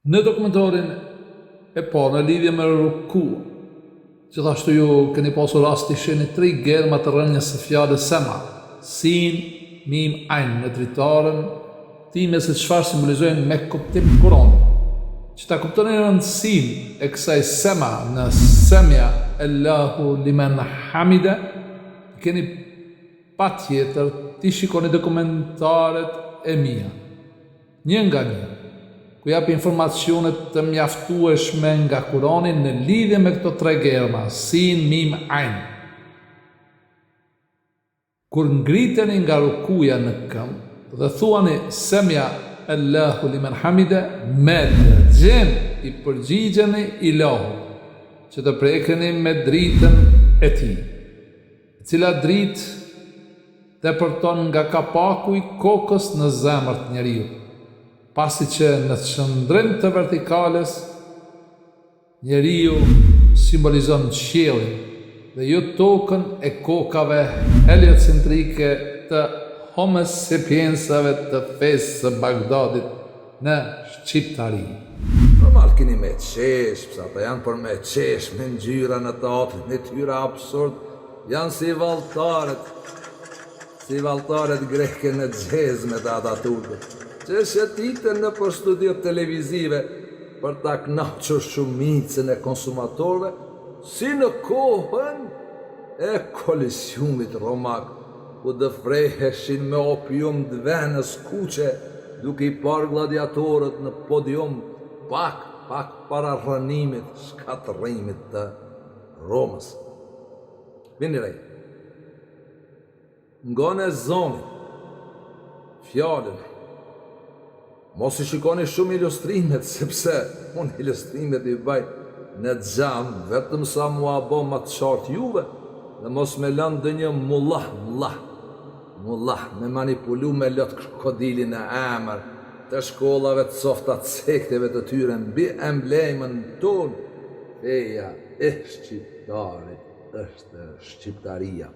Në dokumentarin e parë në lidhje me ruku, gjithashtu ju keni pasur rast të shihni 3 germa të rënjes së fjalës sema, sin, mim, ain në dritarën time se çfarë simbolizojnë me kuptim Kur'an. Që ta kuptoni rëndësinë e kësaj sema në semja Allahu liman hamida, keni patjetër ti shikoni dokumentaret e mia. Një nga një, ku jap informacionet të mjaftueshme nga Kurani në lidhje me këto 3 germa, sin, mim, ain. Kur ngriteni nga rukuja në këmbë dhe thuani semja Allahu liman hamida, me dëgjem i përgjigjeni Ilahut, që të prekeni me dritën e tij, e cila dritë tepërton nga kapaku i kokës në zemër të njeriu, pasi që në qëndrim të vertikales njeriu simbolizon qiellin dhe jo tokën e kokave heliocentrike të Homo sapiensave të fesë së Bagdadit në shqiptari. Normal keni me qesh, pësa ta janë për me qesh me ngjyra në teatrin, në tyra absurd, janë si valtaret greke në xhezme të Ataturkut, që shëtitën në për studio televizive për ta kënaqur shumicën e konsumatorëve, si në kohën e kolisiumit romak, ku dëfreheshin me opium dvenës kuqe, duke i parë gladiatorët në podium pak para rënimit, shkatërimit të Romës. Vini rej, ngone zonin, fjallën, mos i shikoni shumë ilustrimet, sepse unë ilustrimet i baj në xham, vetëm sa mua bo ma të qartë juve, dhe mos me lënë dë një mullah me manipulu me lotë krokodilin e emër të shkollave të softa të sekteve të tyre mbi emblemën tonë, feja e shqiptarit është shqiptaria.